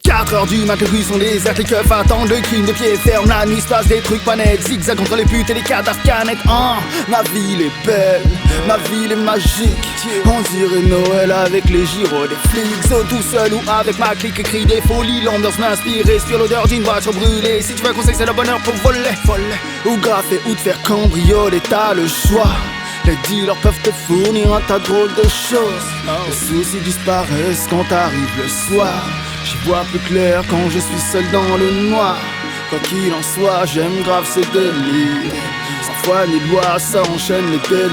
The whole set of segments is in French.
4h du mat, les rues sont désertes, les keufs attendent le crime de pied ferme. La nuit se passe des trucs pas nets, zigzag entre les putes et les cadavres canettes. Ma ville est belle, ma ville est magique. On dirait Noël avec les gyros des flics. Oh, tout seul ou avec ma clique, écrit des folies. L'ambiance m'inspire, respire l'odeur d'une voiture brûlée. Si tu veux conseil, c'est le bonheur pour voler. Ou graffer ou te faire cambrioler, t'as le choix. Les dealers peuvent te fournir un tas de drôles de choses. Les soucis disparaissent quand t'arrives le soir. J'y vois plus clair quand je suis seul dans le noir. Quoi qu'il en soit, j'aime grave ce délire. Sans foi ni loi, ça enchaîne les délires.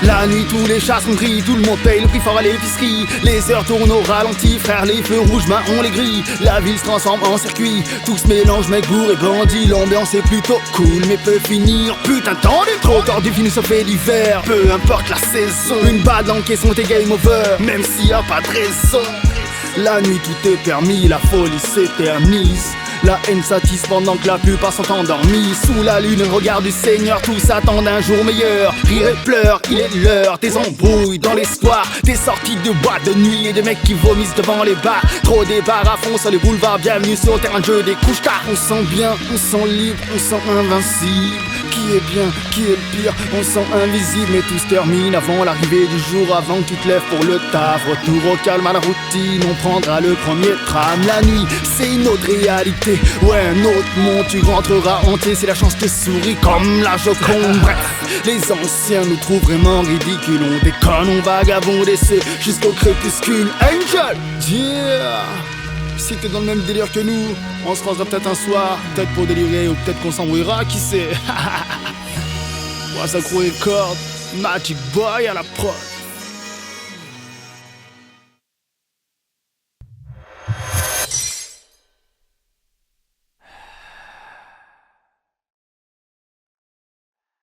La nuit, tous les chats sont gris, tout le monde paye le prix fort à l'épicerie. Les heures tournent au ralenti, frère, les feux rouges, ben on les grille. La ville se transforme en circuit, tout se mélange, mec, bourre et bandit. L'ambiance est plutôt cool, mais peut finir. Putain, tendu trop tard du fini, ça fait l'hiver. Peu importe la saison, une balle dans le caisson, t'es game over. Même s'il y a pas de raison. La nuit, tout est permis, la folie s'éternise. La haine s'attise pendant que la plupart sont endormis. Sous la lune, le regard du Seigneur, tous attendent un jour meilleur. Rire et pleure, il est l'heure, des embrouilles dans l'espoir. Des sorties de boîte de nuit et des mecs qui vomissent devant les bars. Trop départ à fond sur les boulevards, bienvenue sur le terrain de jeu des couches. Car on sent bien, on sent libre, on sent invincible. Qui est bien, qui est le pire, on sent invisible. Mais tout se termine avant l'arrivée du jour, avant que tu te lèves pour le taf. Retour au calme à la routine, on prendra le premier tram. La nuit, c'est une autre réalité. Ouais, un autre monde, tu rentreras entier si la chance te sourit comme la Joconde. Bref, les anciens nous trouvent vraiment ridicules. On déconne, on vagabonde et c'est jusqu'au crépuscule. Angel, yeah. Si t'es dans le même délire que nous, on se croisera peut-être un soir, peut-être pour délirer ou peut-être qu'on s'embrouillera, qui sait. Ouais, ça croit les cordes, Magic Boy à la prod.